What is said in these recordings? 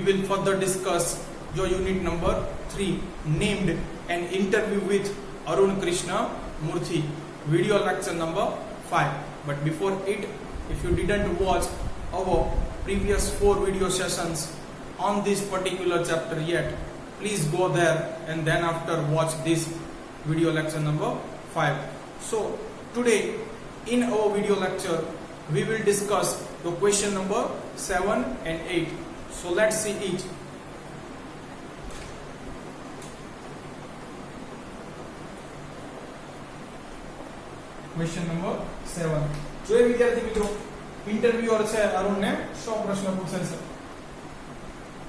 will further discuss your unit number 3 named An Interview with Arun Krishna Murthy, video lecture number 5. But before it, if you didn't watch our previous 4 video sessions on this particular chapter yet, please go there and then after watch this video lecture number 5. So today in our video lecture we will discuss the question number 7 and 8. So let's see it. Question number 7. જોઈએ વિદ્યાર્થી મિત્રો, interviewer છે અરુણ ને show પ્રશ્ન પૂછે છે.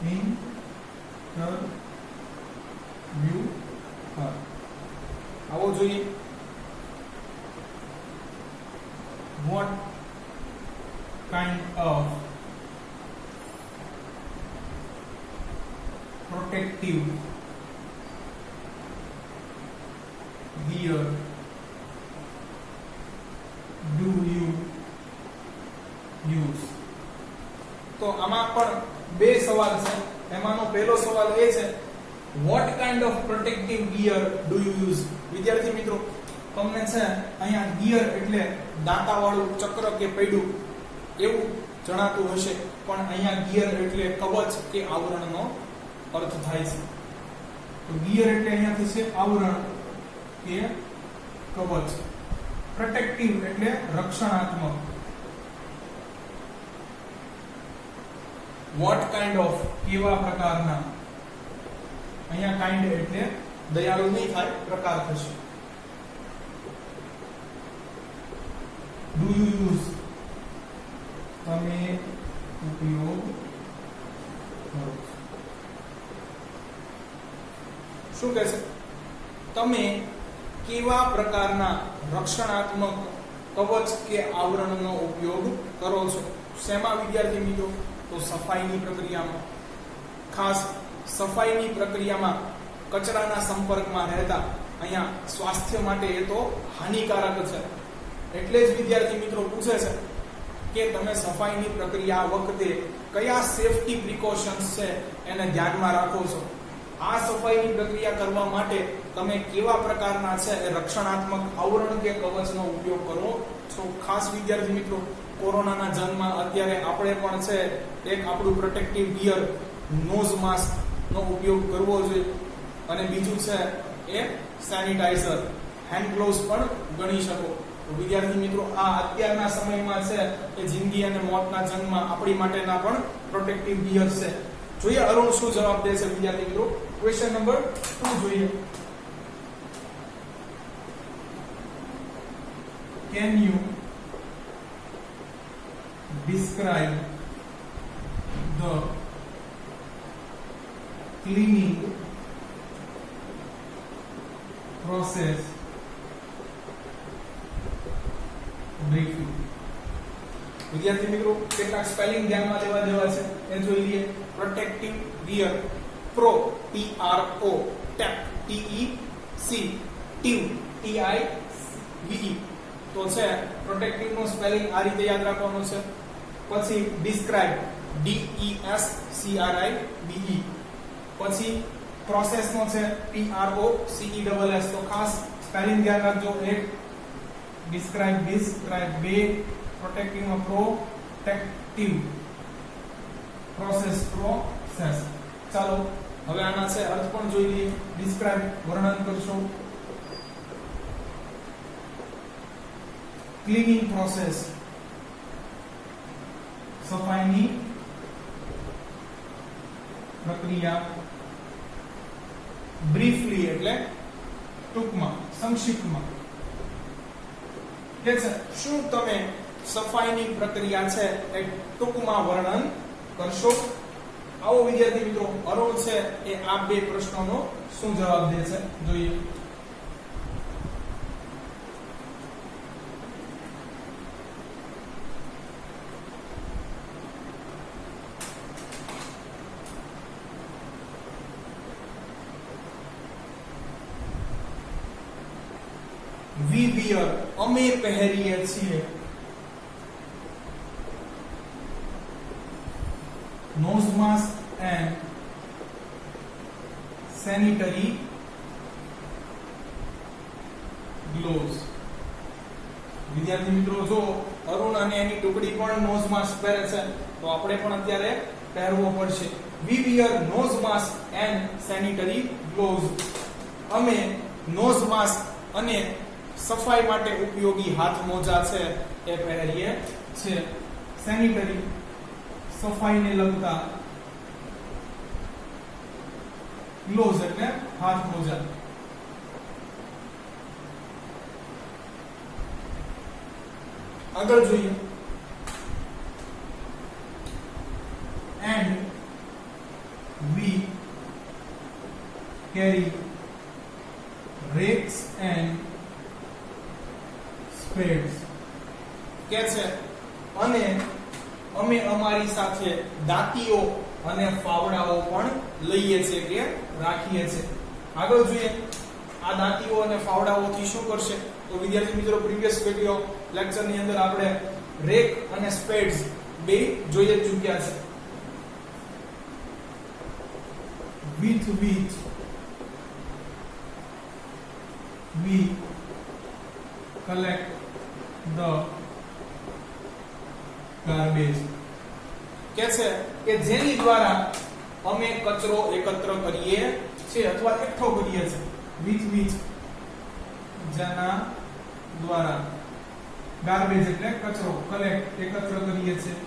Interviewer આવો જોઈએ. What kind of protective gear do you use? તો આમાં પણ બે સવાલ છે. એમાંનો પહેલો સવાલ એ છે what kind of protective gear do you use? વિદ્યાર્થી મિત્રો, તમને છે અહીંયા ગિયર એટલે દાંતાવાળું ચક્ર કે પૈડું એવું જણાતું હશે, પણ અહીંયા ગિયર એટલે કવચ કે આવરણનો અર્થ થાય છે. તો ગિયર એટલે અહીંયા થશે આવરણ કે કવચ. પ્રોટેક્ટિવ એટલે રક્ષણાત્મક. વોટ કાઇન્ડ ઓફ કેવા પ્રકારના. અહીંયા કાઇન્ડ એટલે દયાળુ નહીં થાય, પ્રકાર થશે. Do you use? તમે ઉપયોગ કરો. શું કહે છે? તમે કેવા પ્રકારના રક્ષણાત્મક કવચ કે આવરણનો ઉપયોગ કરો છો? શેમાં વિદ્યાર્થી મિત્રો? તો સફાઈની પ્રક્રિયામાં. ખાસ સફાઈની પ્રક્રિયામાં કચરાના સંપર્કમાં રહેતા અહીંયા સ્વાસ્થ્ય માટે એ તો હાનિકારક છે. એટલે જ વિદ્યાર્થી મિત્રો પૂછે છે કે તમે સફાઈની પ્રક્રિયા વખતે કયા સેફટી પ્રિકોશન્સ છે એને ધ્યાનમાં રાખો છો. આ સફાઈની પ્રક્રિયા કરવા માટે તમે કેવા પ્રકારના છે એ રક્ષણાત્મક આવરણ કે કવચનો ઉપયોગ કરો છો. ખાસ વિદ્યાર્થી મિત્રો, કોરોનાના જન્મમાં અત્યારે આપણે પણ છે એક આપણું પ્રોટેક્ટિવ ગિયર નોઝ માસ્ક નો ઉપયોગ કરવો જોઈએ, અને બીજું છે એ સેનિટાઈઝર, હેન્ડ ગ્લોવ્સ પણ ગણી શકો. વિદ્યાર્થી મિત્રો, આ અત્યારના સમયમાં છે એ જિંદગી અને મોતના જંગમાં આપણી માટેના પણ પ્રોટેક્ટિવ ગિયર છે. જોઈએ અરુણ શું જવાબ દે છે વિદ્યાર્થી મિત્રો. ક્વેશ્ચન નંબર 2 જોઈએ. Can you describe the cleaning process briefly? વિદ્યાર્થી મિત્રો, કેટલાક સ્પેલિંગ ધ્યાનમાં લેવા જેવા છે એ જોઈ લઈએ. પ્રોટેક્ટિવ ગિયર, પ્રો PRO, ટેપ TEC, ટીવ TIVE. તો છે પ્રોટેક્ટિવ નો સ્પેલિંગ આ રીતે યાદ રાખવાનું છે. પછી ડિસ્ક્રાઇબ DESCRIBE. પછી પ્રોસેસ નો છે PROCESS. તો ખાસ સ્પેલિંગ ધ્યાન રાખજો. એક ડિસ્ક્રાઇબ, બે પ્રોટેક્ટિવ નો પ્રોટેક્ટિવ, પ્રોસેસ પ્રોસેસ. ચાલો હવે આના છે અર્થ પણ જોઈ લઈએ. ડિસ્ક્રાઇબ વર્ણન કરશો. ક્લીનિંગ પ્રોસેસ સફાઈની પ્રક્રિયા. બ્રીફલી એટલે ટૂંકમાં, સંક્ષિપ્તમાં. કે છે શું તમે સફાઈની પ્રક્રિયા છે એ ટૂંકમાં વર્ણન કરશો? આવો વિદ્યાર્થી મિત્રો, અરુણ છે એ આ બે પ્રશ્નોનો શું જવાબ દે છે જોઈએ. we wear, અમે પહેરીએ છીએ. nose mask and sanitary gloves. વિદ્યાર્થી મિત્રો, જો અરુણ અને એની ટુકડી પણ નોઝ માસ્ક પહેરે છે તો આપણે પણ અત્યારે પહેરવો પડશે. We wear nose mask and sanitary gloves. અમે નોઝ માસ્ક અને સફાઈ માટે ઉપયોગી હાથ મોજા છે એ પહેરીએ છે. સેનિટરી સફાઈને લગતા, ગ્લોવ્સ એટલે હાથ મોજા. આગળ જોઈએ. And we carry rakes and spades. કે છે અને અમે અમારી સાથે દાંતીઓ અને ફાવડાઓ પણ લઈએ છીએ કે રાખીએ છીએ. આગળ જોઈએ. આ દાંતીઓ અને ફાવડાઓથી શું કરશે? તો વિદ્યાર્થી મિત્રો, પ્રીવિયસ વિડિયો લેક્ચર ની અંદર આપણે રેક અને સ્પેડ્સ બે જોઈએ ચૂક્યા છે. with which we collect the garbage. કે છે કે જેની દ્વારા અમે કચરો એકત્ર કરીએ છીએ અથવા એકઠો કરીએ છીએ. with which જેના દ્વારા, ગાર્બેજ એટલે કચરો, કલેક્ટ એકત્ર કરીએ છીએ.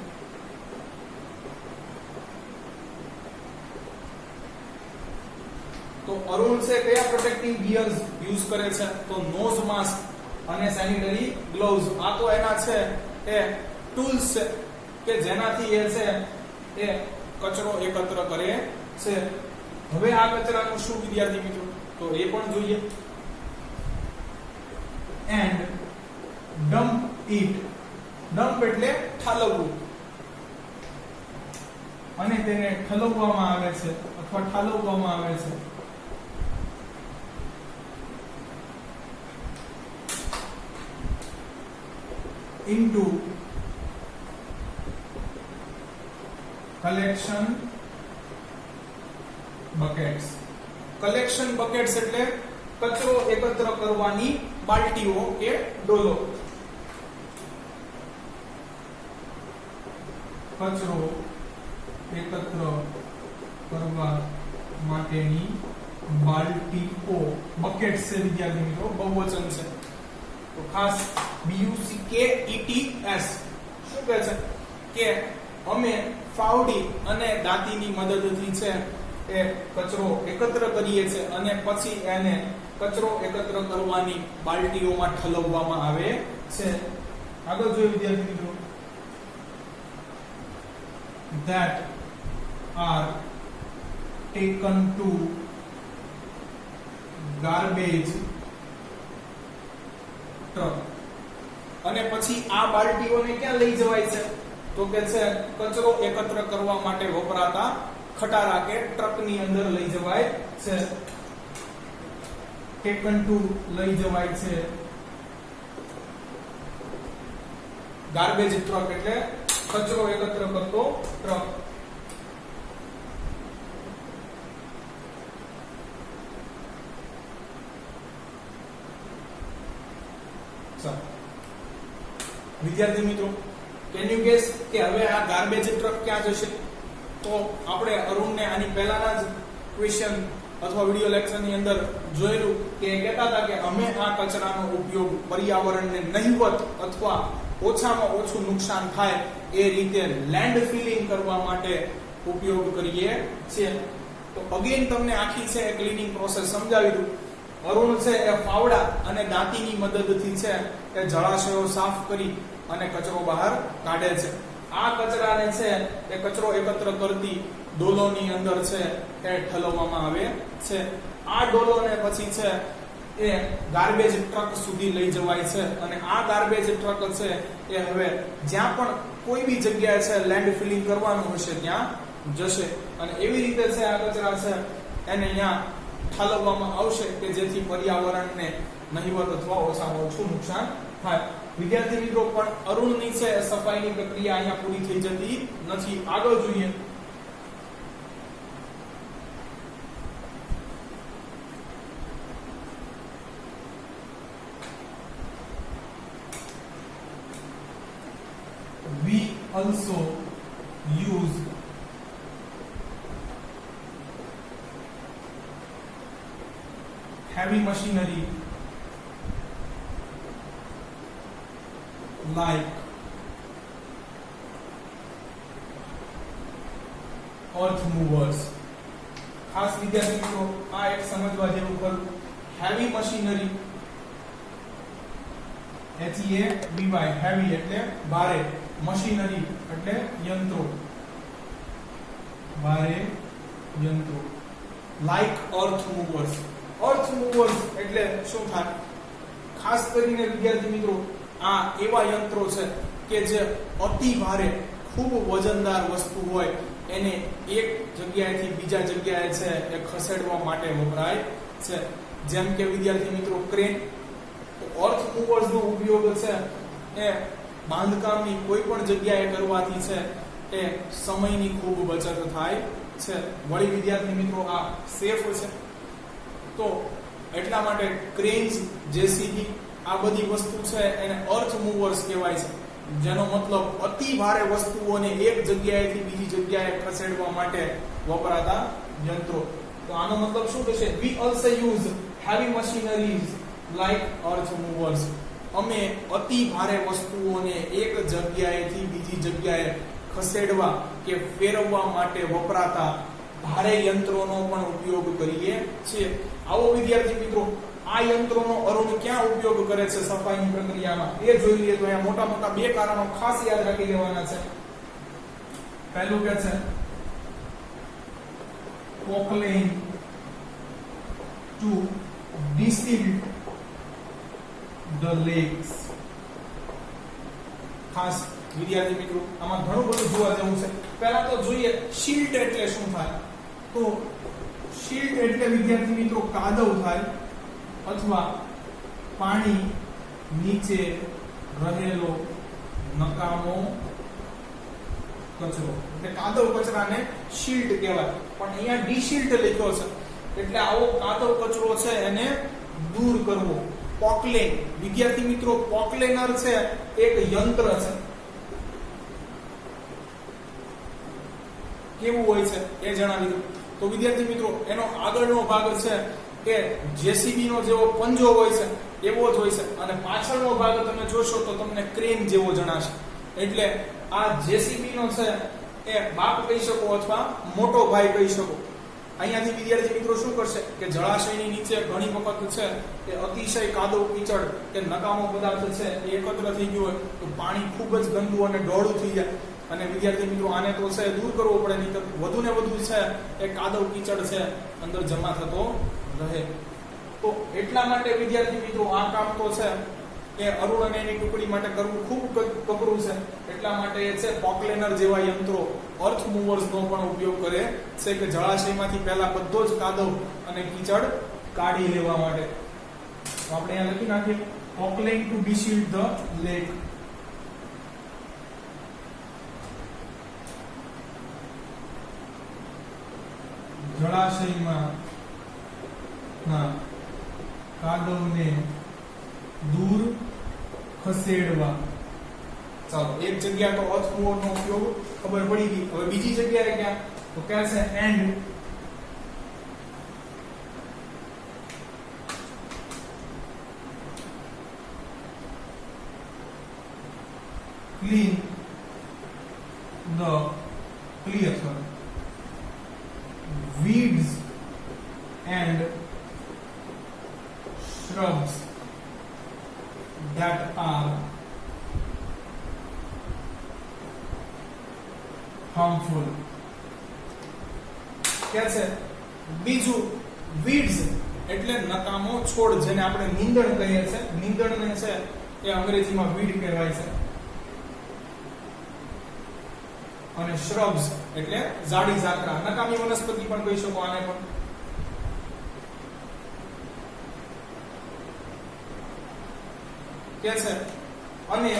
તો અરુણ છે કયા પ્રોટેક્ટિવ ગિયર્સ યુઝ કરે છે? તો નોઝ માસ્ક અને સેનિટરી ગ્લોવ્સ. આ તો એના છે એ ટૂલ્સ છે કે જેનાથી એ છે એ કચરો એકત્ર કરે છે. હવે આ કચરાનું શું વિદ્યાર્થી મિત્રો? તો એ પણ જોઈએ. And dump it. ડમ્પ એટલે ઠાલવવું, અને તેને ઠલવવામાં આવે છે અથવા ઠાલવવામાં આવે છે. into collection buckets. collection buckets એટલે કચરો એકત્ર કરવાની બાલટીઓ કે ડોલો. કચરો એકત્ર કરવા માટેની બાલટીઓ. બકેટ્સ છે વિદ્યાર્થી મિત્રો, બહુવચન છે. તો ખાસ BUCKETS શું કહે છે કે અમે ફાવડી અને દાંતીની મદદથી છે એ કચરો એકત્ર કરીએ છીએ અને પછી એને કચરો એકત્ર કરવાની બાલટીઓમાં ઠલવવામાં આવે છે. આગળ જોઈએ વિદ્યાર્થી મિત્રો. that are taken to garbage truck. અને પછી આ બાલટીઓને ક્યાં લઈ જવાય છે? તો કે છે કચરો એકત્ર કરવા માટે વપરાતા ખટારા કે ટ્રકની અંદર લઈ જવાય છે. ટેકન ટુ લઈ જવાય છે. ગાર્બેજ ટ્રક એટલે કચરો એકત્ર કરતો ટ્રક. વિદ્યાર્થી મિત્રો, કેન યુ ગેસ કે હવે આ ગાર્બેજ ટ્રક ક્યાં જશે? તો આપણે અરુણને આની પહેલાના જ ક્વેશ્ચન અથવા વિડિયો લેક્ચરની અંદર જોયેલું કે કહેતા હતા કે અમે આ કચરાનો ઉપયોગ પર્યાવરણને નહિવત અથવા ઓછામાં ઓછું નુકસાન થાય એ રીતે લેન્ડ ફિલિંગ કરવા માટે ઉપયોગ કરીએ છીએ. તો અગેન તમને આખી છે એ ક્લીનિંગ પ્રોસેસ સમજાવી દઉં. અરુણ છે એ ફાવડા અને દાંતીની મદદથી છે એ જળાશયો સાફ કરી અને કચરો બહાર કાઢે છે. આ કચરાને છે એ કચરો એકત્ર કરતી ડોલોની અંદર છે એ ઠલવવામાં આવે છે. આ ડોલોને પછી છે એ ગાર્બેજ ટ્રક સુધી લઈ જવાય છે અને આ ગાર્બેજ ટ્રક છે એ હવે જ્યાં પણ કોઈ બી જગ્યાએ છે લેન્ડ ફિલિંગ કરવાનું હશે ત્યાં જશે અને એવી રીતે છે આ કચરા છે એને અહીંયા ઠાલવવામાં આવશે કે જેથી પર્યાવરણને નહિવત અથવા ઓછામાં ઓછું નુકસાન થાય. વિદ્યાર્થી મિત્રો, પણ અરુણની છે સફાઈની પ્રક્રિયા અહીંયા પૂરી થઈ જતી નથી. આગળ જોઈએ. also use heavy machinery like earth movers. ખાસ વિદ્યાર્થી મિત્રો આ એક સમજવા જેવું ખરું. હેવી મશીનરી HEAVY હેવી એટલે ભારે, મશીનરી એટલે યંત્રો, ભારે યંત્રો. લાઈક અર્થ મૂવર્સ. અર્થ મૂવર્સ એટલે શું થાય? ખાસ કરીને વિદ્યાર્થી મિત્રો આ એવા યંત્રો છે કે જે અતિ ભારે, ખૂબ વજનદાર વસ્તુ હોય એને એક જગ્યાએથી બીજા જગ્યાએ છે એ ખસેડવા માટે વપરાય છે. જેમ કે વિદ્યાર્થી મિત્રો ક્રેન. તો અર્થ મૂવર્સ નો ઉપયોગ છે એ બાંધકામની કોઈ પણ જગ્યાએ કરવાથી છે એ સમયની ખૂબ બચત થાય છે. વળી વિદ્યાર્થી મિત્રો આ સેફ છે. તો એટલા માટે ક્રેન્સ, જેસીબી આ બધી વસ્તુ છે એને અર્થ મૂવર્સ કહેવાય છે, જેનો મતલબ અતિ ભારે વસ્તુઓને એક જગ્યાએથી બીજી જગ્યાએ ખસેડવા માટે વપરાતા યંત્રો. તો આનો મતલબ શું થશે? we also use heavy machineries like earth movers. અમે અતિ ભારે વસ્તુઓને એક જગ્યાએથી બીજી જગ્યાએ ખસેડવા કે ફેરવવા માટે વપરાતા ભારે યંત્રોનો પણ ઉપયોગ કરીએ છીએ. આવો વિદ્યાર્થી મિત્રો આ યંત્રોનો અરુણ ક્યાં ઉપયોગ કરે છે સફાઈની પ્રક્રિયામાં એ જોઈ લઈએ. તો અહીંયા મોટા મોટા બે કારણો ખાસ યાદ રાખી લેવાના છે. પહેલું કે છે પોકલેન ટુ ડિસિલ્ટ ધ લેક્સ. ખાસ વિદ્યાર્થી મિત્રો આમાં ઘણું બધું જોવા જેવું છે. પહેલા તો જોઈએ શિલ્ટ એટલે શું થાય. તો શિલ્ટ એટલે વિદ્યાર્થી મિત્રો કાદવ થાય અથવા પાણી નીચે રહેલો નકામો કચરો, એટલે કાદવ કચરાને શિલ્ટ કહેવાય. પણ અહીંયા ડિશિલ્ટ લખ્યો છે એટલે આવો કાદવ કચરો છે એને દૂર કરવો. પોકલેન. વિદ્યાર્થી મિત્રો પોકલેનર છે એક યંત્ર છે. કેવું હોય છે એ જણાવી દઉં. તો વિદ્યાર્થી મિત્રો એનો આગળનો ભાગ છે કે જેસીબી નો જેવો પંજો હોય છે એવો જ હોય છે, અને પાછળનો ભાગ તમે જોશો તો તમને ક્રેન જેવો જણાશે. એટલે આ જેસીબી નો છે એ બાપ કહી શકો અથવા મોટો ભાઈ કહી શકો. અહીંયાથી વિદ્યાર્થી મિત્રો શું કરશે કે જળાશયની નીચે ઘણી વખત છે કે અતિશય કાદવ કીચડ કે નકામો પદાર્થ છે એ એકત્ર થઈ ગયો હોય તો પાણી ખૂબ જ ગંદુ અને ડોળું થઈ જાય. અને વિદ્યાર્થી મિત્રો આને તો છે દૂર કરવો પડે, નહીં તો વધુ ને વધુ છે એ કાદવ કીચડ છે અંદર જમા થતો રહે. તો એટલા માટે વિદ્યાર્થી મિત્રો આ કામ તો છે એ અરુણ અને એની ટુકડી માટે કરવું ખૂબ કપરું છે. એટલા માટે એ છે પોકલેનર જેવા યંત્રો અર્થ મૂવર્સ નો પણ ઉપયોગ કરે છે કે જળાશયમાંથી પહેલા બધો જ કાદવ અને કીચડ કાઢી લેવા માટે. તો આપણે અહીંયા લખી નાખીએ પોકલેન ટુ ડિશિલ્ટ ધ લેક. જળાશયમાં ના કાદવને દૂર ખસેડવા. ચાલો એક જગ્યા તો અર્થ મૂવર નો ઉપયોગ ખબર પડી ગઈ. હવે બીજી જગ્યાએ ક્યાં? તો ક્યાં છે and. Clean clear weeds and shrubs that are harmful. क्या છે બીજું weeds એટલે નકામો છોડ જેને આપણે નીંદણ કહીએ છીએ. નીંદણને છે એ અંગ્રેજીમાં weed કહેવાય છે. અને shrubs એટલે ઝાડી ઝાકરા, નકામી વનસ્પતિ પણ કહી શકો આને પણ. કે છે અને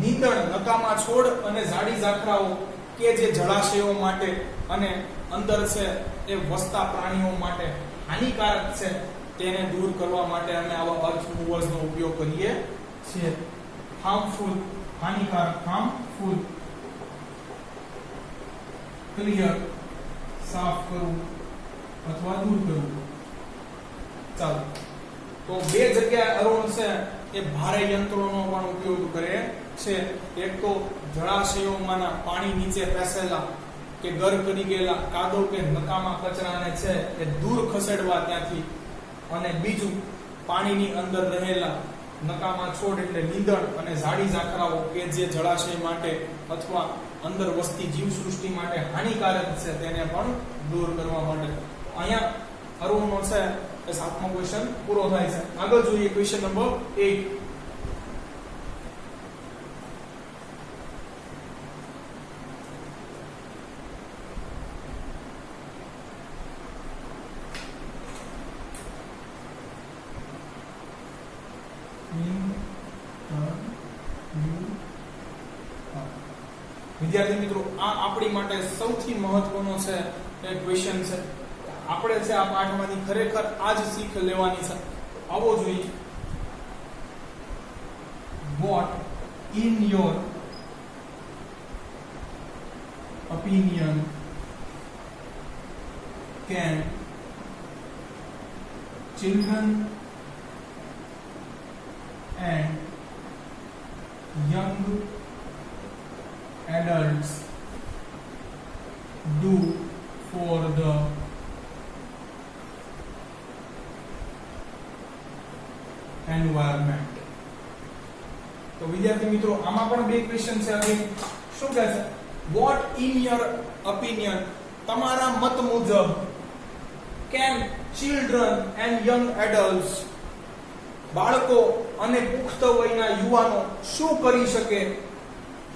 નીંદણ નકામા છોડ અને ઝાડી ઝાકરાઓ કે જે જળાશયો માટે અને અંદર છે એ વસતા પ્રાણીઓ માટે હાનિકારક છે તેને દૂર કરવા માટે અમે આવા અર્થ મૂવર્સ નો ઉપયોગ કરીએ છીએ. હાર્મફુલ હાનિકારક, હાર્મફુલ ક્લિયર, સાફ કરવું અથવા દૂર કરવું. ચાલો, તો બે જગ્યાએ અરુણ છે એ ભારે યંત્રોનો પણ ઉપયોગ કરે છે. એક તો જળાશયોમાંના પાણી નીચે બેસેલા કે ગર કરી ગયેલા કાદવ કે નકામા કચરાને છે એ દૂર ખસેડવા ત્યાંથી, અને બીજું પાણીની અંદર રહેલા નકામા છોડ એટલે નીંદણ અને ઝાડી ઝાખરાઓ કે જે જળાશય માટે અથવા અંદર વસતી જીવસૃષ્ટિ માટે હાનિકારક છે તેને પણ દૂર કરવા માટે. અહીંયા અરુણનો છે એ 7મો ક્વેશ્ચન પૂરો થાય છે. આગળ જોઈએ ક્વેશ્ચન નંબર 8. વિદ્યાર્થી મિત્રો, આ આપણી માટે સૌથી મહત્વનો છે એ ક્વેશ્ચન છે. આપણે છે આ પાઠમાંથી ખરેખર આ જ શીખ લેવાની છે. આવો જોઈએ. What in your opinion can children and young adults do for the environment? તો વિદ્યાર્થી મિત્રો, આમાં પણ બે ક્વેશ્ચન છે. હવે શું કહે છે? વોટ ઇન યોર ઓપિનિયન, તમારા મત મુજબ, can children and young adults, બાળકો અને પુખ્ત વયના યુવાનો શું કરી શકે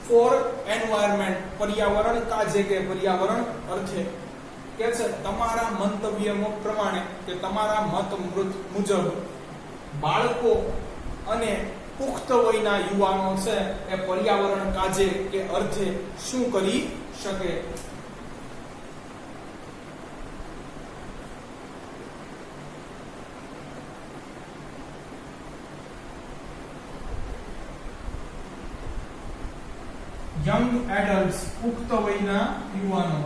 ફોર એન્વાયરમેન્ટ, પર્યાવરણ કાજે કે પર્યાવરણ અર્થે. કે છે તમારા મંતવ્ય પ્રમાણે કે તમારા મત મુજબ બાળકો અને પુખ્ત વયના યુવાનો છે એ પર્યાવરણ કાજે કે અર્થે શું કરી શકે. યંગ એડલ્ટ્સ, પુખ્ત વયના યુવાનો.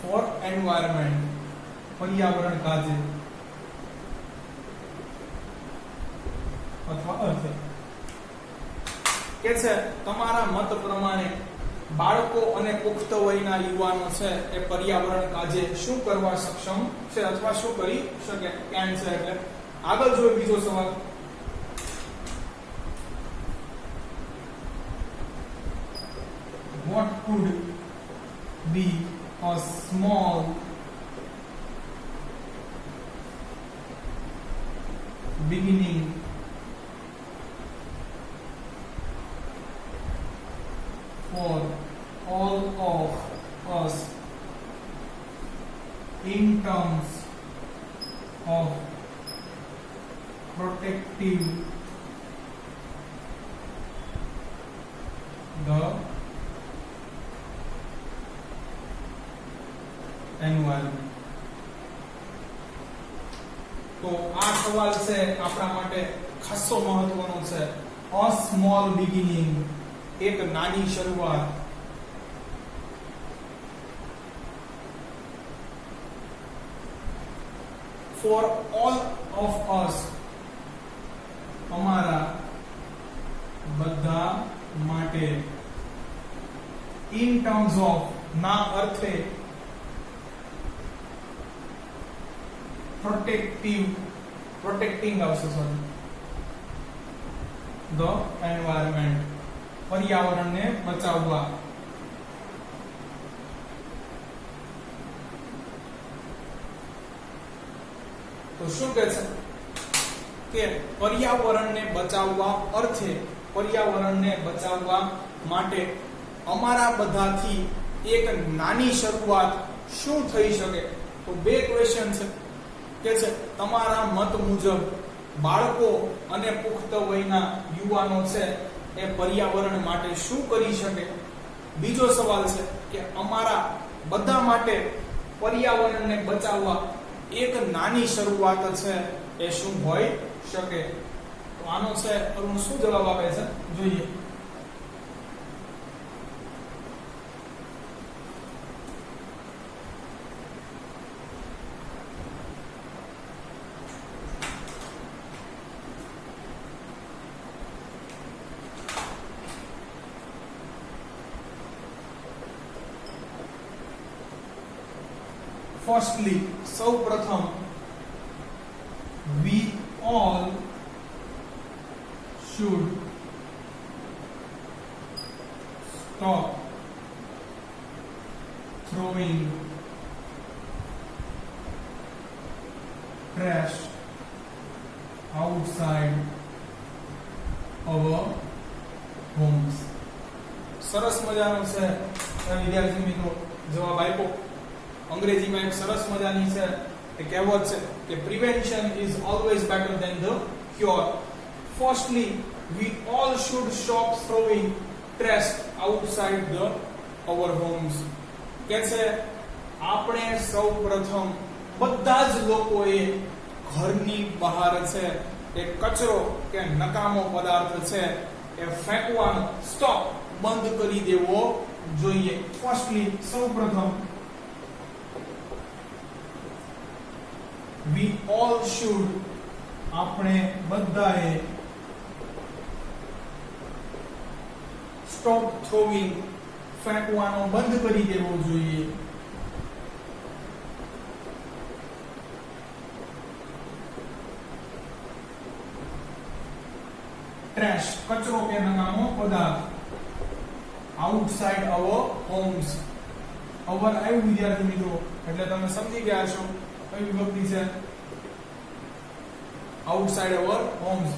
ફોર એન્વાયરમેન્ટ, પર્યાવરણ કાજે અથવા અર્થે. કે છે તમારા મત પ્રમાણે બાળકો અને પુખ્ત વયના યુવાનો છે એ પર્યાવરણ કાજે શું કરવા સક્ષમ છે અથવા શું કરી શકે. કેન છે એટલે. આગળ જોઈએ બીજો સવાલ. What could be a small beginning for all of us in terms of protecting the environment? તો આ સવાલ છે આપણા માટે ખાસો મહત્વનો છે. A small beginning, એક નાની શરૂઆત. For all of us, અમારા બધા માટે. In terms of, ના અર્થે. protecting આવશે, sorry, the environment, પર્યાવરણને બચાવવા. તો શું કહે છે કે પર્યાવરણને બચાવવા અર્થે, પર્યાવરણને બચાવવા માટે અમારા બધાથી એક નાની શરૂઆત શું થઈ શકે. તો બે ક્વેશ્ચન છે. કે છે તમારા મત મુજબ બાળકો અને પુખ્ત વયના યુવાનો છે એ પર્યાવરણ માટે શું કરી શકે. બીજો સવાલ છે કે અમારા બધા માટે પર્યાવરણને બચાવવા એક નાની શરૂઆત છે એ શું હોઈ શકે. તો આનો છે અરુણ શું જવાબ આપે છે જોઈએ. Firstly, સૌ પ્રથમ we all should stop throwing trash outside our homes. સરસ મજાનો છે વિદ્યાર્થી મિત્રો જવાબ આપ્યો. અંગ્રેજીમાં એક સરસ મજાની છે એ કહેવત છે કે prevention is always better than the cure. Firstly we all should stop throwing trash outside the our homes. કે છે આપણે સૌપ્રથમ બધા જ લોકોએ ઘરની બહાર છે એ કચરો કે નકામો પદાર્થ છે એ ફેંકવાનો સ્ટોપ બંધ કરી દેવો જોઈએ. ફર્સ્ટલી સૌપ્રથમ we all should આપણે બધાએ stop throwing ફેંકવાનો બંધ કરી દેવો જોઈએ. ટ્રેશ કચરો કે નકામો પદાર્થ આઉટસાઇડ અવર હોમ્સ. અવર આવ્યું વિદ્યાર્થી મિત્રો એટલે તમે સમજી ગયા છો કઈ વિભક્તિ છે. આઉટસાઇડ અવર હોમ્સ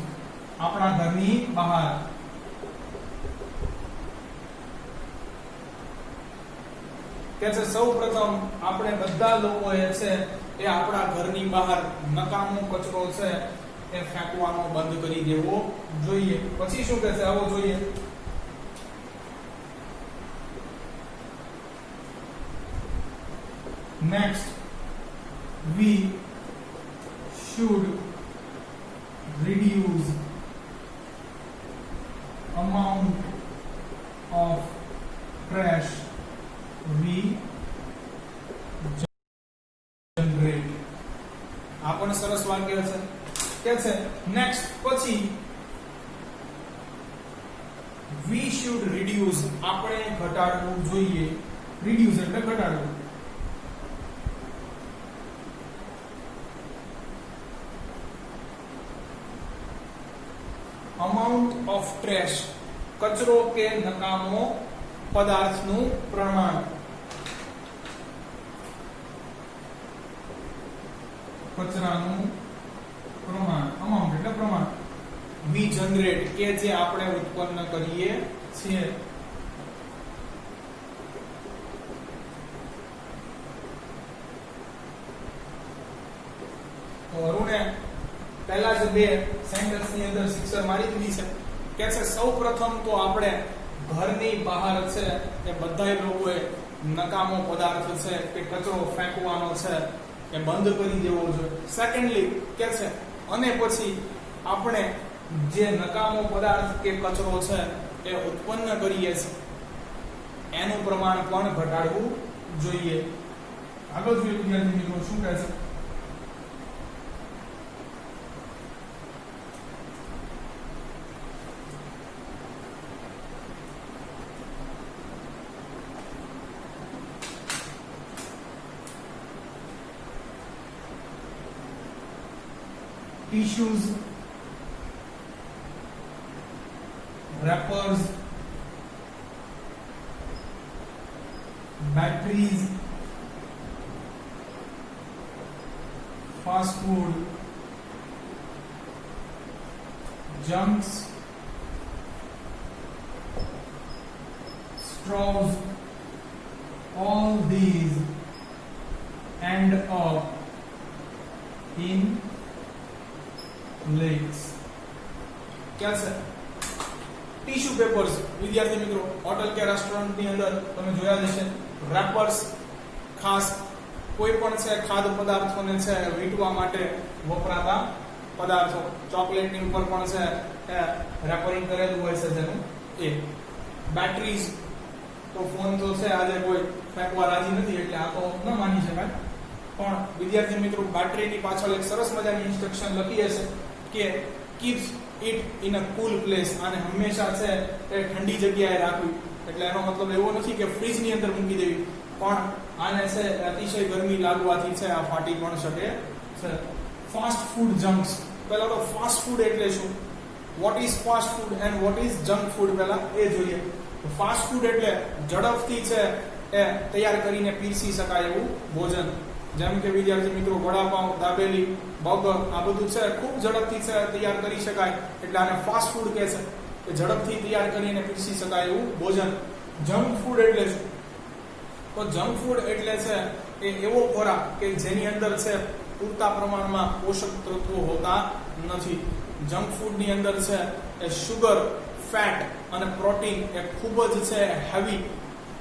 આપણા ઘરની બહાર. કે છે સૌપ્રથમ આપણે બધા લોકોએ છે એ આપણા ઘરની બહાર નકામો કચરો છે એ ફેંકવાનો બંધ કરી દેવો જોઈએ. પછી શું કહે છે આવો જોઈએ. Next we should reduce amount of trash we generate. આ પણ સરસ વાક્ય છે. કે છે નેક્સ્ટ પછી we should reduce આપણે ઘટાડવું જોઈએ. reduce એટલે ઘટાડવું. amount of trash કચરો કે નકામો પદાર્થનું પ્રમાણ. કચરાનું પ્રમાણ amount એટલે પ્રમાણ. we generate કે જે આપણે ઉત્પન્ન કરીએ છીએ. તો અરુણે પહેલા જ બે સેન્ટેન્સ ની અંદર શિક્ષણ મારી દીધી છે. કે છે સૌપ્રથમ તો આપણે ઘરની બહાર છે એ બધા લોકોએ નકામો પદાર્થ છે કે કચરો ફેંકવાનો છે એ બંધ કરી દેવો જોઈએ. સેકન્ડલી કે છે અને પછી આપણે જે નકામો પદાર્થ કે કચરો છે એ ઉત્પન્ન કરીએ છીએ એનું પ્રમાણ પણ ઘટાડવું જોઈએ. આગળ જોઈએ વિદ્યાર્થી મિત્રો શું કહે છે. tissues, wrappers, batteries, fast food, junks, straws, all these end up in lakes. क्या છે ટીશ્યુ પેપર્સ વિદ્યાર્થી મિત્રો હોટલ કે રેસ્ટોરન્ટ ની અંદર તમે જોયા હશે રેપર્સ ખાસ કોઈ પણ છે ખાદ્ય પદાર્થોને છે વીંટવા માટે વપરાતા પદાર્થો, ચોકલેટની ઉપર પણ છે રેપરિંગ કરેલું હોય છે જેનું એ બેટરીઝ, તો ફોન તો છે આજે કોઈ ફેંકવા રાજી નથી એટલે આ તો ન માની શકાય, પણ વિદ્યાર્થી મિત્રો બેટરીની પાછળ એક સરસ મજાની ઇન્સ્ટ્રક્શન લખી હશે કે keeps it in a cool place, અને હંમેશા છે એ ઠંડી જગ્યાએ રાખવી, એટલે એનો મતલબ એવો નથી કે ફ્રીજની અંદર મૂકી દેવી, પણ આને છે અતિશય ગરમી લાગવાથી છે આ ફાટી પણ શકે છે. ફાસ્ટ ફૂડ જંક્સ, પહેલા તો ફાસ્ટ ફૂડ એટલે શું, what is fast food and what is junk food પહેલા એ જોઈએ. ફાસ્ટ ફૂડ એટલે ઝડપથી છે એ તૈયાર કરીને પીરસી શકાય એવું ભોજન, જેમ કે વિદ્યાર્થી મિત્રો વડાપાઉં, દાબેલી, બર્ગર, આ બધું છે ખૂબ ઝડપથી છે તૈયાર કરી શકાય એટલે આને ફાસ્ટ ફૂડ કહે છે, કે ઝડપથી તૈયાર કરીને પીરસી શકાય એવું ભોજન. જંક ફૂડ એટલે શું, તો જંક ફૂડ એટલે છે એ એવો ખોરાક કે જેની અંદર છે પૂરતા પ્રમાણમાં પોષક તત્વો હોતા નથી. જંક ફૂડની અંદર છે એ શુગર, ફેટ અને પ્રોટીન એ ખૂબ જ છે હેવી,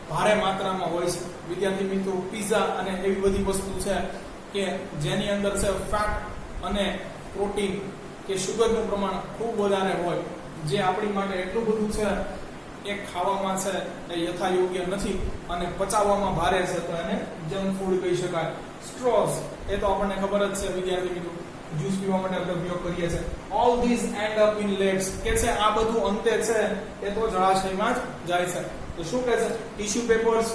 ભારે માત્રામાં હોય છે. વિદ્યાર્થી મિત્રો પીઝા અને એવી બધી વસ્તુ છે કે જેની અંદર છે ફેટ અને પ્રોટીન કે શુગરનું પ્રમાણ ખૂબ વધારે હોય, જે આપણી માટે એટલું બધું છે એ ખાવામાં છે એ યથાયોગ્ય નથી અને પચાવવામાં ભારે છે, તો એને જંક ફૂડ કહી શકાય. સ્ટ્રોઝ, એ તો આપણને ખબર જ છે વિદ્યાર્થી મિત્રો, જ્યુસ પીવા માટે આપણે ઉપયોગ કરીએ છીએ. All these end up in lakes, કે છે આ બધું અંતે છે એ તો જળાશયમાં જ જાય છે. તો શું કહે છે, tissue papers,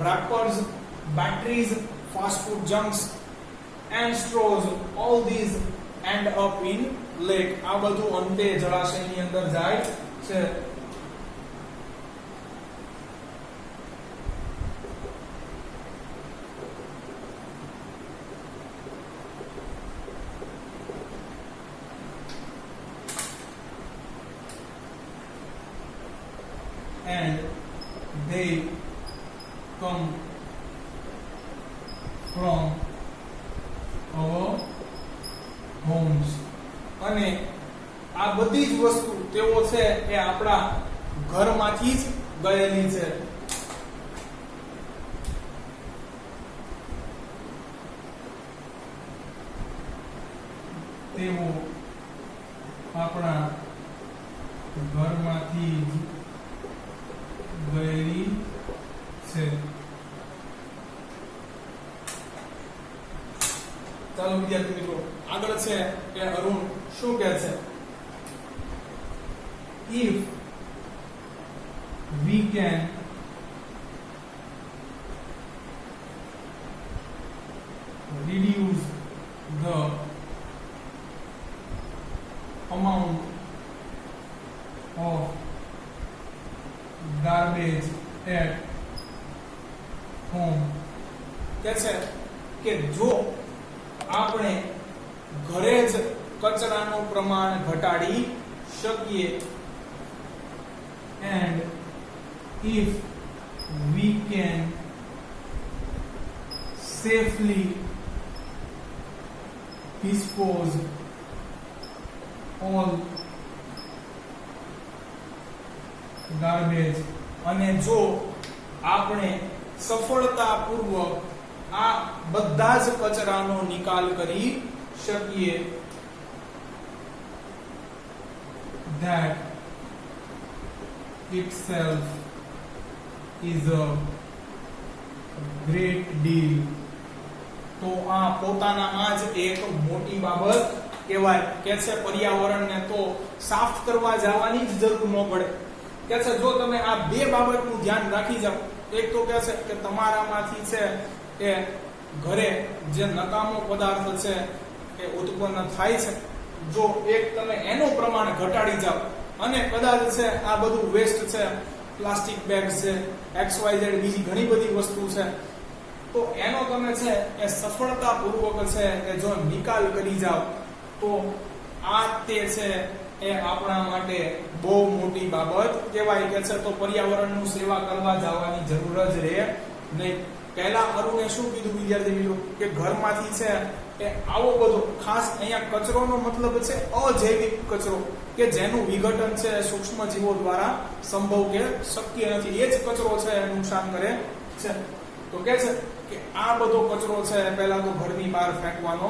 wrappers, batteries, fast food junks and straws, all these end up in lake, આ બધું અંતે જળાશયની અંદર જાય છે. And they come from our homes, અને આ બધી જ વસ્તુ તેઓ છે એ આપણા ઘરમાંથી જ ગયેલી છે. તેઓ આપણા ઘરમાંથી જ ગયેલી છે. ચાલો વિદ્યાર્થી મિત્રો આગળ છે કે અરુણ શું કહે છે, if we can reduce the amount of garbage at home, કે છે કે જો આપણે ઘરે જ કચરાનું પ્રમાણ ઘટાડી શકીએ, and if we can safely dispose all garbage, અને જો આપણે સફળતાપૂર્વક આ બધા જ કચરાનો નિકાલ કરી શકીએ, that itself is a great deal, તો આ પોતાનામાં જ એક મોટી બાબત કહેવાય. કે છે પર્યાવરણને તો સાફ કરવા જવાની જ જરૂર ન પડે. કે છે જો તમે આ બે બાબતનું ધ્યાન રાખી જાઓ, એક તો કહે છે કે તમારામાંથી છે એ ઘરે જે નકામો પદાર્થ છે એ ઉત્પન્ન થાય છે, જો એક તમે એનું પ્રમાણ ઘટાડી જાઓ અને કદાચ છે આ બધું વેસ્ટ છે, પ્લાસ્ટિક બેગ્સ છે, XYZ બીજી ઘણી બધી વસ્તુ છે, તો એનો તમે છે એ સફળતાપૂર્વક છે એ જો નિકાલ કરી જાઓ, તો આ તે છે એ આપણા માટે બહુ મોટી બાબત કહેવાય. કે છે તો પર્યાવરણનું સેવા કરવા જવાની જરૂર જ રહે નહીં. પહેલા અરુણે શું કીધું વિદ્યાર્થી મિત્રો, કે ઘરમાંથી છે એ આવો બધો, ખાસ અહીંયા કચરોનો મતલબ છે અજૈવિક કચરો, કે જેનું વિઘટન છે સૂક્ષ્મ જીવો દ્વારા સંભવ કે શક્ય નથી, એ જ કચરો છે નુકસાન કરે છે. તો કે છે કે આ બધો કચરો છે પહેલા તો ઘરની બહાર ફેંકવાનો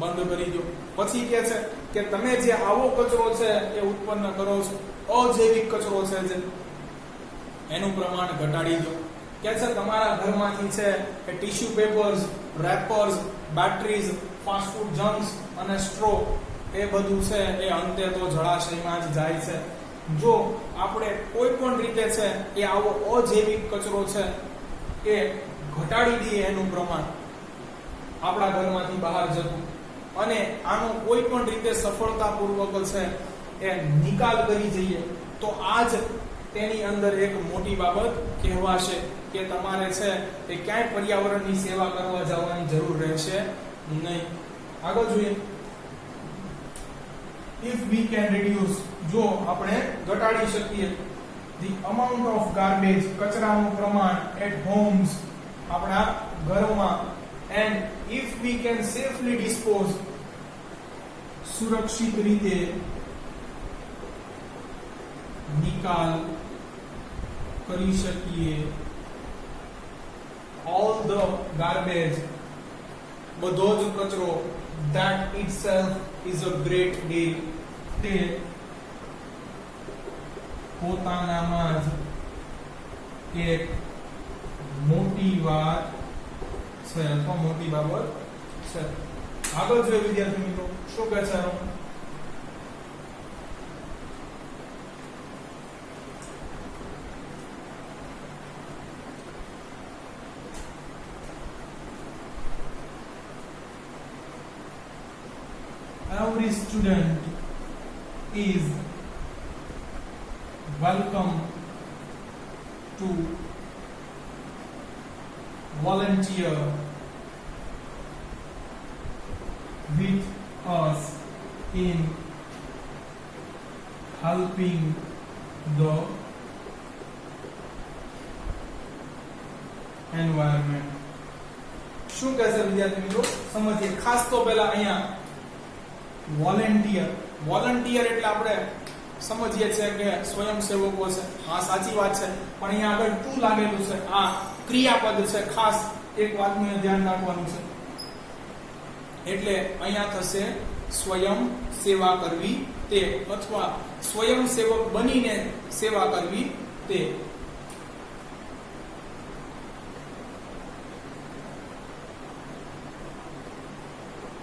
બંધ કરી દો. પછી કહે છે કે તમે જે આવો કચરો છે એ ઉત્પન્ન કરો છો, અજૈવિક કચરો છે જે, એનું પ્રમાણ ઘટાડી દો. કે છે તમારા ઘરમાંથી છે એ tissue papers, wrappers, batteries, fast food junks અને સ્ટ્રો એ બધું છે એ અંતે તો જળાશયમાં જ જાય છે. જો આપણે કોઈ પણ રીતે છે એ આવો અજૈવિક કચરો છે એ ઘટાડી દઈએ એનું પ્રમાણ આપણા ઘરમાંથી બહાર જતું, અને આનો કોઈ પણ રીતે સફળતાપૂર્વક છે એ નિકાલ કરી જઈએ, તો આ જ તેની અંદર એક મોટી બાબત કહેવાશે કે તમારે છે એ ક્યાંય પર્યાવરણની સેવા કરવા જવાની જરૂર રહેશે નહીં. આગળ જોઈએ. If we can reduce, જો આપણે ઘટાડી શકીએ the amount of garbage, કચરાનું પ્રમાણ at homes, આપણા ઘરોમાં, and if we can safely dispose, સુરક્ષિત રીતે નિકાલ કરી શકીએ, all the garbage, બધો જ કચરો, that itself is a great deal, તે પોતાનામાં જ એક મોટી વાત છે અથવા મોટી બાબત છે. આગળ જોઈએ વિદ્યાર્થી મિત્રો, શું કહે છે? Every student is welcome to volunteer with us in helping the environment. શું કહેશે વિદ્યાર્થી મિત્રો? સમજીએ. ખાસ તો પહેલા અહીંયા વોલેન્ટિયર, વોલન્ટિયર એટલે આપણે સમજીએ છીએ કે સ્વયંસેવકો છે. હા, સાચી વાત છે, પણ અહીંયા આગળ ટુ લાગેલું છે, આ ક્રિયાપદ છે. ખાસ એક વાતનું ધ્યાન રાખવાનું છે, એટલે અહીંયા થશે સ્વયં સેવા કરવી તે, અથવા સ્વયંસેવક બનીને સેવા કરવી તે.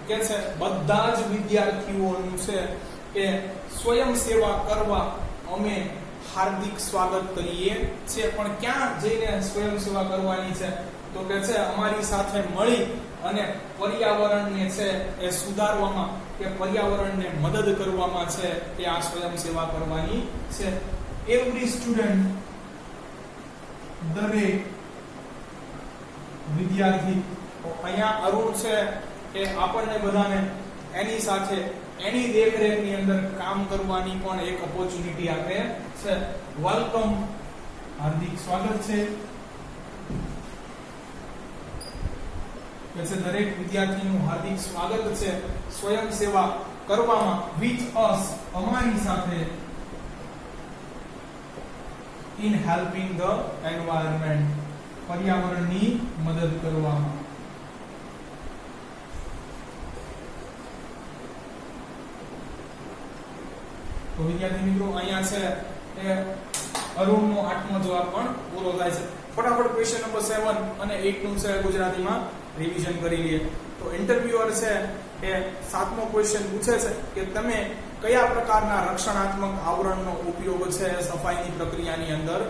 કે છે બધા જ વિદ્યાર્થીઓનું છે કે સ્વયં સેવા કરવા અમે હાર્દિક સ્વાગત કરીએ છીએ. પણ ક્યાં જઈને સ્વયં સેવા કરવાની છે? તો કે છે અમારી સાથે મળી અને પર્યાવરણને છે એ સુધારવામાં કે પર્યાવરણને મદદ કરવામાં છે એ આ સ્વયં સેવા કરવાની છે. એવરી સ્ટુડન્ટ, દરેક વિદ્યાર્થી. અહીંયા અરુણ છે એ આપણને બધાને એની સાથે એની દેખરેખની અંદર કામ કરવાની પણ એક ઓપોર્ચ્યુનિટી આપે છે. વેલકમ, હાર્દિક સ્વાગત છે. દરેક વિદ્યાર્થીનું હાર્દિક સ્વાગત છે સ્વયં સેવા કરવામાં, with us, અમારી સાથે, in helping the environment, પર્યાવરણની મદદ કરવામાં. તો વિદ્યાર્થી મિત્રો અહીંયા છે એ અરુણનો 8મો જવાબ પણ પૂરો થાય છે. ફટાફટ ક્વેશ્ચન નંબર 7 અને 8 નું છે ગુજરાતીમાં રિવિઝન કરી લઈએ. તો ઇન્ટરવ્યુઅર છે એ 7મો ક્વેશ્ચન પૂછે છે કે તમે કયા પ્રકારના રક્ષણાત્મક આવરણનો ઉપયોગ છે સફાઈની પ્રક્રિયાની અંદર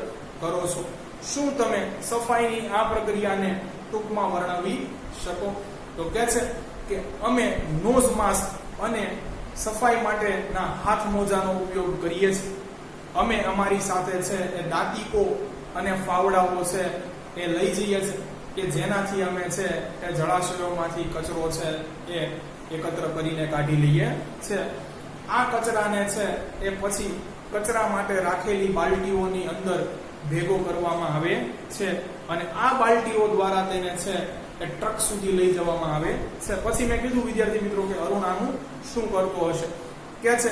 કરો છો? શું તમે સફાઈની આ પ્રક્રિયાને ટૂંકમાં વર્ણવી શકો? તો કહે છે કે અમે નોઝ માસ્ક અને સફાઈ માટેના હાથ મોજાનો ઉપયોગ કરીએ છીએ. અમે અમારી સાથે છે એ દાંતીકો અને ફાવડાઓ છે એ લઈ જઈએ છીએ કે જેનાથી અમે છે એ જળાશયોમાંથી કચરો છે એ એકત્ર કરીને કાઢી લઈએ છે. આ કચરાને છે એ પછી કચરા માટે રાખેલી બાલટીઓની અંદર ભેગો કરવામાં આવે છે અને આ બાલટીઓ દ્વારા તેને છે એ ટ્રક સુધી લઈ જવામાં આવે છે. પછી મેં કીધું વિદ્યાર્થી મિત્રો કે અરુણ આનું શું કરતો હશે? કે છે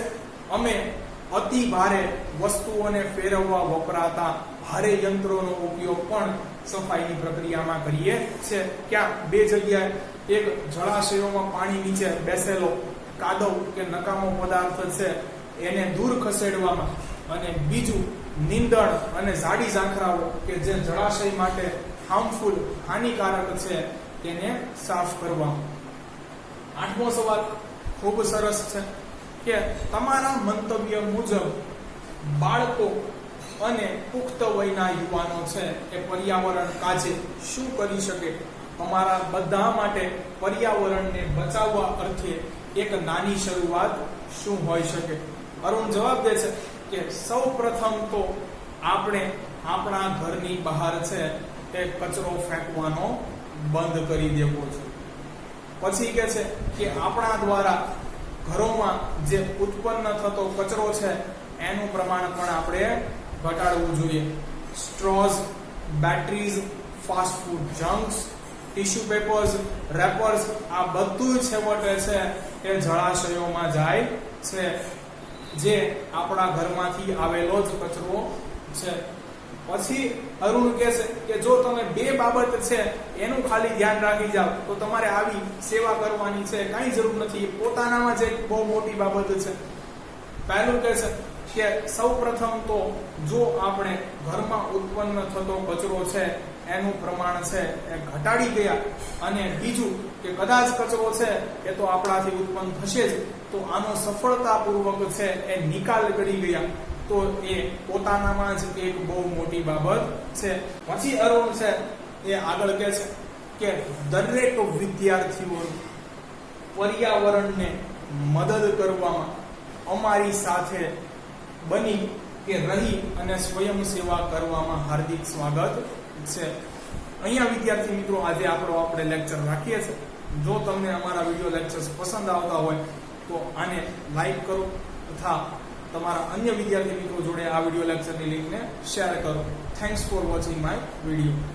અમે અતિ ભારે વસ્તુઓને ફેરવવા વપરાતા ભારે યંત્રોનો ઉપયોગ પણ સફાઈની પ્રક્રિયામાં કરીએ છે. ક્યાં? બે જગ્યાએ. એક જળાશયોમાં પાણી નીચે બેસેલો કાદવ કે નકામો પદાર્થ છે એને દૂર ખસેડવામાં, અને બીજું નીંદણ અને ઝાડી ઝાંખરાઓ કે જે જળાશય માટે હાર્મફુલ હાનિકારક છે તેને સાફ કરવામાં. 8મો સવાલ ખૂબ સરસ છે કે તમારા મંતવ્ય મુજબ બાળકો અને પુખ્ત વયના યુવાનો છે એ પર્યાવરણ કાજે શું કરી શકે? તમારા બધા માટે પર્યાવરણને બચાવવા અર્થે એક નાની શરૂઆત શું હોઈ શકે? અરુણ જવાબ દે છે કે સૌપ્રથમ તો આપણે આપણા ઘરની બહાર છે તે કચરો ફેંકવાનો બંધ કરી દેવો છે. પછી કે છે કે આપણા દ્વારા ઘરોમાં જે ઉત્પન્ન થતો કચરો છે એનું પ્રમાણ પણ આપણે ઘટાડવું જોઈએ. Straws, batteries, fast food junks, tissue papers, wrappers, આ બધું છેવટે છે એ જળાશયોમાં જાય છે, જે આપણા ઘરમાંથી આવેલો જ કચરો છે. પછી અરુણ કહે છે કે જો તમે 2 બાબત છે એનું ખાલી ધ્યાન રાખી જાઓ તો તમારે આવી સેવા કરવાની છે કાંઈ જરૂર નથી. પોતાનામાં જ એક બહુ મોટી બાબત છે. પહેલું કહે છે કે સૌપ્રથમ તો જો આપણે ઘરમાં ઉત્પન્ન થતો કચરો છે એનું પ્રમાણ છે એ ઘટાડી ગયા, અને બીજું કે કદાચ કચરો છે એ તો આપણાથી ઉત્પન્ન થશે જ, તો આનો સફળતાપૂર્વક છે એ નિકાલ કરી ગયા, તો એ પોતાનામાં જ એક બહુ મોટી બાબત છે. પછી અરુણ છે એ આગળ કહે છે કે દરેક વિદ્યાર્થીઓ પર્યાવરણને મદદ કરવામાં અમારી સાથે બની કે રહી અને સ્વયં સેવા કરવામાં હાર્દિક સ્વાગત છે. અહીંયા વિદ્યાર્થી મિત્રો આજે આપણે લેક્ચર રાખીએ છીએ. જો તમને અમારા વિડીયો લેક્ચર્સ પસંદ આવતા હોય તો આને લાઈક કરો તથા તમારા અન્ય વિદ્યાર્થી મિત્રો જોડે આ વિડીયો લેક્ચરની લિંકને શેર કરો. Thanks for watching my video.